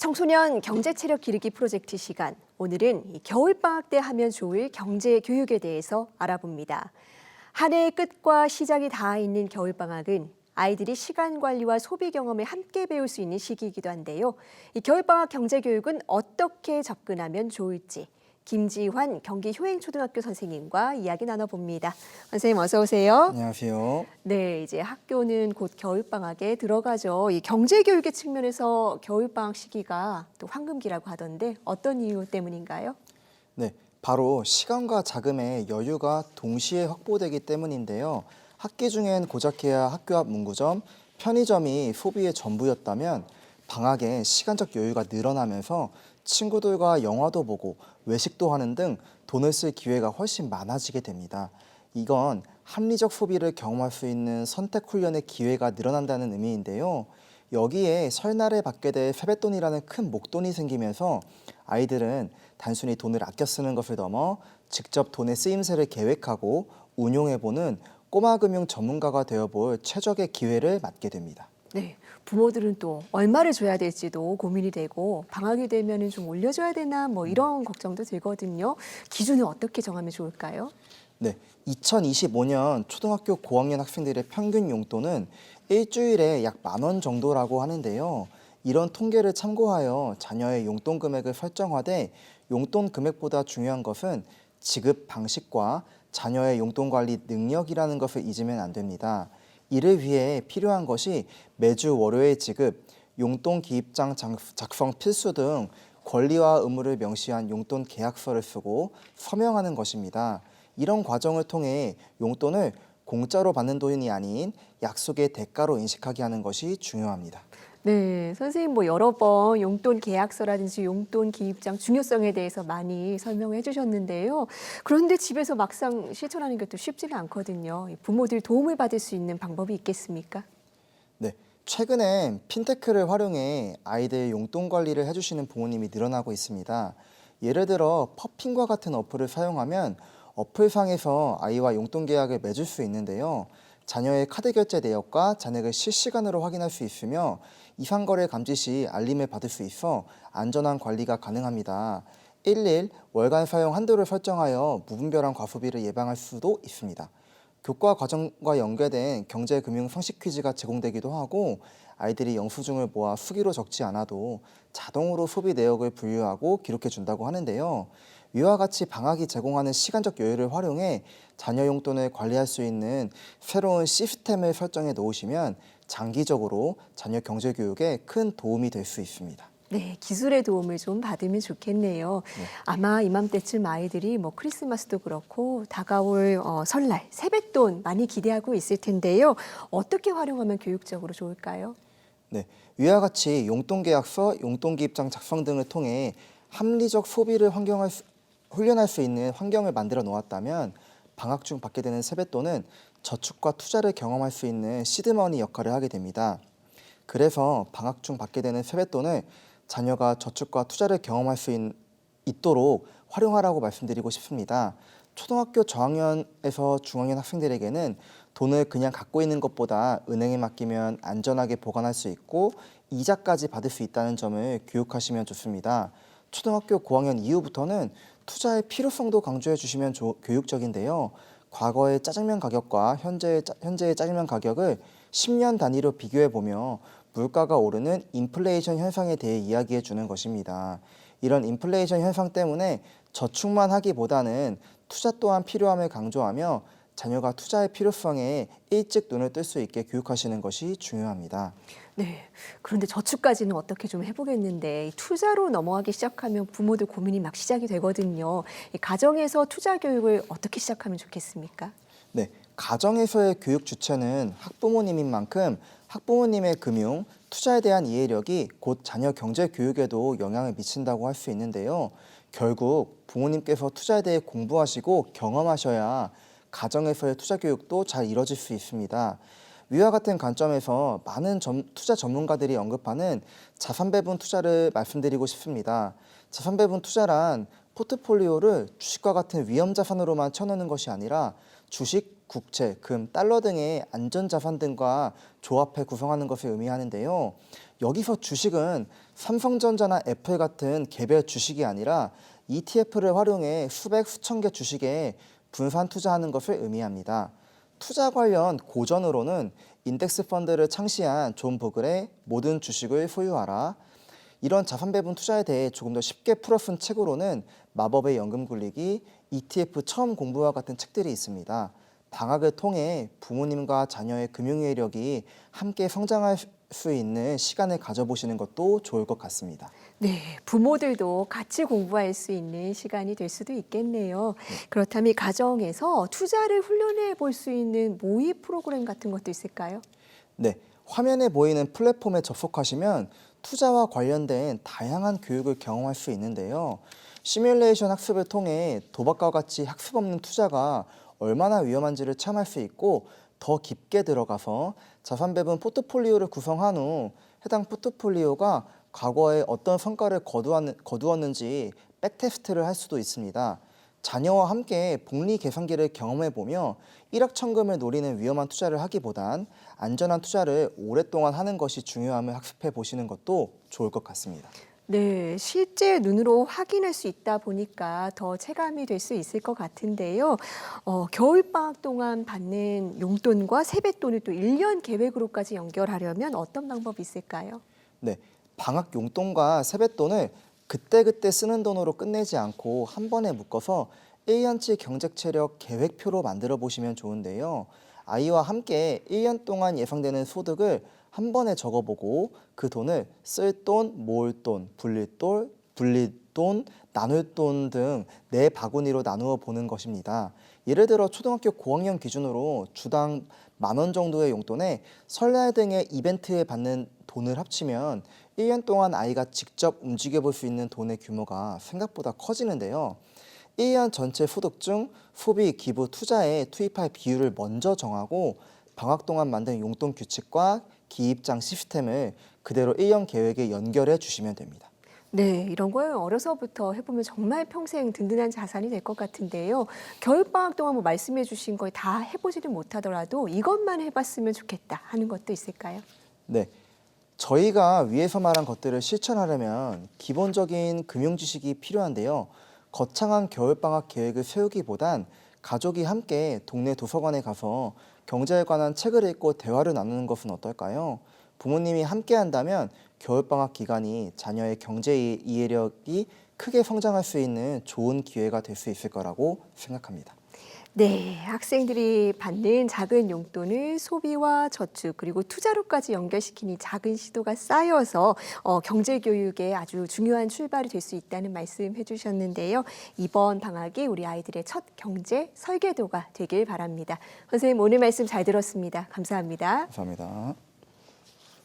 청소년 경제체력 기르기 프로젝트 시간. 오늘은 겨울방학 때 하면 좋을 경제교육에 대해서 알아봅니다. 한 해의 끝과 시작이 닿아 있는 겨울방학은 아이들이 시간 관리와 소비 경험을 함께 배울 수 있는 시기이기도 한데요. 이 겨울방학 경제교육은 어떻게 접근하면 좋을지 김지환 경기 효행초등학교 선생님과 이야기 나눠봅니다. 선생님 어서 오세요. 안녕하세요. 네, 이제 학교는 곧 겨울방학에 들어가죠. 이 경제교육의 측면에서 겨울방학 시기가 또 황금기라고 하던데 어떤 이유 때문인가요? 네, 바로 시간과 자금의 여유가 동시에 확보되기 때문인데요. 학기 중엔 고작해야 학교 앞 문구점, 편의점이 소비의 전부였다면 방학에 시간적 여유가 늘어나면서 친구들과 영화도 보고 외식도 하는 등 돈을 쓸 기회가 훨씬 많아지게 됩니다. 이건 합리적 소비를 경험할 수 있는 선택 훈련의 기회가 늘어난다는 의미인데요. 여기에 설날에 받게 될 세뱃돈이라는 큰 목돈이 생기면서 아이들은 단순히 돈을 아껴 쓰는 것을 넘어 직접 돈의 쓰임새를 계획하고 운용해보는 꼬마 금융 전문가가 되어볼 최적의 기회를 맞게 됩니다. 네, 부모들은 또 얼마를 줘야 될지도 고민이 되고 방학이 되면은 좀 올려줘야 되나 뭐 이런 걱정도 들거든요. 기준을 어떻게 정하면 좋을까요? 네, 2025년 초등학교 고학년 학생들의 평균 용돈은 일주일에 약 10,000원 정도라고 하는데요. 이런 통계를 참고하여 자녀의 용돈 금액을 설정하되 용돈 금액보다 중요한 것은 지급 방식과 자녀의 용돈 관리 능력이라는 것을 잊으면 안 됩니다. 이를 위해 필요한 것이 매주 월요일 지급, 용돈 기입장 작성 필수 등 권리와 의무를 명시한 용돈 계약서를 쓰고 서명하는 것입니다. 이런 과정을 통해 용돈을 공짜로 받는 돈이 아닌 약속의 대가로 인식하게 하는 것이 중요합니다. 네, 선생님 뭐 여러 번 용돈 계약서라든지 용돈 기입장 중요성에 대해서 많이 설명해 주셨는데요. 그런데 집에서 막상 실천하는 것도 쉽지는 않거든요. 부모들 도움을 받을 수 있는 방법이 있겠습니까? 네, 최근엔 핀테크를 활용해 아이들 용돈 관리를 해주시는 부모님이 늘어나고 있습니다. 예를 들어 퍼핀과 같은 어플을 사용하면 어플상에서 아이와 용돈 계약을 맺을 수 있는데요. 자녀의 카드 결제 내역과 잔액을 실시간으로 확인할 수 있으며 이상거래 감지 시 알림을 받을 수 있어 안전한 관리가 가능합니다. 1일 월간 사용 한도를 설정하여 무분별한 과소비를 예방할 수도 있습니다. 교과 과정과 연계된 경제금융 상식 퀴즈가 제공되기도 하고 아이들이 영수증을 모아 수기로 적지 않아도 자동으로 소비 내역을 분류하고 기록해 준다고 하는데요. 위와 같이 방학이 제공하는 시간적 여유를 활용해 자녀 용돈을 관리할 수 있는 새로운 시스템을 설정해 놓으시면 장기적으로 자녀 경제 교육에 큰 도움이 될 수 있습니다. 네, 기술의 도움을 좀 받으면 좋겠네요. 네. 아마 이맘때쯤 아이들이 뭐 크리스마스도 그렇고 다가올 설날, 세뱃돈 많이 기대하고 있을 텐데요. 어떻게 활용하면 교육적으로 좋을까요? 네, 위와 같이 용돈 계약서, 용돈 기입장 작성 등을 통해 합리적 소비를 훈련할 수 있는 환경을 만들어 놓았다면 방학 중 받게 되는 세뱃돈은 저축과 투자를 경험할 수 있는 시드머니 역할을 하게 됩니다. 그래서 방학 중 받게 되는 세뱃돈을 자녀가 저축과 투자를 경험할 수 있도록 활용하라고 말씀드리고 싶습니다. 초등학교 저학년에서 중학년 학생들에게는 돈을 그냥 갖고 있는 것보다 은행에 맡기면 안전하게 보관할 수 있고 이자까지 받을 수 있다는 점을 교육하시면 좋습니다. 초등학교 고학년 이후부터는 투자의 필요성도 강조해 주시면 교육적인데요. 과거의 짜장면 가격과 현재의 짜장면 가격을 10년 단위로 비교해 보며 물가가 오르는 인플레이션 현상에 대해 이야기해 주는 것입니다. 이런 인플레이션 현상 때문에 저축만 하기보다는 투자 또한 필요함을 강조하며 자녀가 투자의 필요성에 일찍 눈을 뜰 수 있게 교육하시는 것이 중요합니다. 네, 그런데 저축까지는 어떻게 좀 해보겠는데 이 투자로 넘어가기 시작하면 부모들 고민이 막 시작이 되거든요. 이 가정에서 투자 교육을 어떻게 시작하면 좋겠습니까? 네, 가정에서의 교육 주체는 학부모님인 만큼 학부모님의 금융, 투자에 대한 이해력이 곧 자녀 경제 교육에도 영향을 미친다고 할 수 있는데요. 결국 부모님께서 투자에 대해 공부하시고 경험하셔야 가정에서의 투자 교육도 잘 이뤄질 수 있습니다. 위와 같은 관점에서 많은 투자 전문가들이 언급하는 자산 배분 투자를 말씀드리고 싶습니다. 자산 배분 투자란 포트폴리오를 주식과 같은 위험 자산으로만 쳐놓는 것이 아니라 주식, 국채, 금, 달러 등의 안전 자산 등과 조합해 구성하는 것을 의미하는데요. 여기서 주식은 삼성전자나 애플 같은 개별 주식이 아니라 ETF를 활용해 수백, 수천 개 주식에 분산 투자하는 것을 의미합니다. 투자 관련 고전으로는 인덱스 펀드를 창시한 존 보글의 모든 주식을 소유하라. 이런 자산 배분 투자에 대해 조금 더 쉽게 풀어쓴 책으로는 마법의 연금 굴리기, ETF 처음 공부와 같은 책들이 있습니다. 방학을 통해 부모님과 자녀의 금융이해력이 함께 성장할 수 있는 시간을 가져보시는 것도 좋을 것 같습니다. 네, 부모들도 같이 공부할 수 있는 시간이 될 수도 있겠네요. 그렇다면 이 가정에서 투자를 훈련해 볼 수 있는 모의 프로그램 같은 것도 있을까요? 네, 화면에 보이는 플랫폼에 접속하시면 투자와 관련된 다양한 교육을 경험할 수 있는데요. 시뮬레이션 학습을 통해 도박과 같이 학습 없는 투자가 얼마나 위험한지를 체험할 수 있고 더 깊게 들어가서 자산 배분 포트폴리오를 구성한 후 해당 포트폴리오가 과거에 어떤 성과를 거두었는지 백테스트를 할 수도 있습니다. 자녀와 함께 복리 계산기를 경험해보며 일확천금을 노리는 위험한 투자를 하기보단 안전한 투자를 오랫동안 하는 것이 중요함을 학습해 보시는 것도 좋을 것 같습니다. 네, 실제 눈으로 확인할 수 있다 보니까 더 체감이 될 수 있을 것 같은데요. 겨울방학 동안 받는 용돈과 세뱃돈을 또 1년 계획으로까지 연결하려면 어떤 방법이 있을까요? 네, 방학 용돈과 세뱃돈을 그때그때 쓰는 돈으로 끝내지 않고 한 번에 묶어서 1년치 경제체력 계획표로 만들어 보시면 좋은데요. 아이와 함께 1년 동안 예상되는 소득을 한 번에 적어보고 그 돈을 쓸 돈, 모을 돈, 불릴 돈, 나눌 돈 등 네 바구니로 나누어 보는 것입니다. 예를 들어 초등학교 고학년 기준으로 주당 10,000원 정도의 용돈에 설날 등의 이벤트에 받는 돈을 합치면 1년 동안 아이가 직접 움직여 볼 수 있는 돈의 규모가 생각보다 커지는데요. 1년 전체 소득 중 소비, 기부, 투자에 투입할 비율을 먼저 정하고 방학 동안 만든 용돈 규칙과 기입장 시스템을 그대로 1년 계획에 연결해 주시면 됩니다. 네, 이런 걸 어려서부터 해보면 정말 평생 든든한 자산이 될 것 같은데요. 겨울방학 동안 뭐 말씀해 주신 걸 다 해보지는 못하더라도 이것만 해봤으면 좋겠다 하는 것도 있을까요? 네, 저희가 위에서 말한 것들을 실천하려면 기본적인 금융 지식이 필요한데요. 거창한 겨울방학 계획을 세우기보단 가족이 함께 동네 도서관에 가서 경제에 관한 책을 읽고 대화를 나누는 것은 어떨까요? 부모님이 함께 한다면 겨울방학 기간이 자녀의 경제 이해력이 크게 성장할 수 있는 좋은 기회가 될 수 있을 거라고 생각합니다. 네, 학생들이 받는 작은 용돈을 소비와 저축 그리고 투자로까지 연결시키니 작은 시도가 쌓여서 경제 교육에 아주 중요한 출발이 될 수 있다는 말씀 해주셨는데요. 이번 방학이 우리 아이들의 첫 경제 설계도가 되길 바랍니다. 선생님 오늘 말씀 잘 들었습니다. 감사합니다. 감사합니다.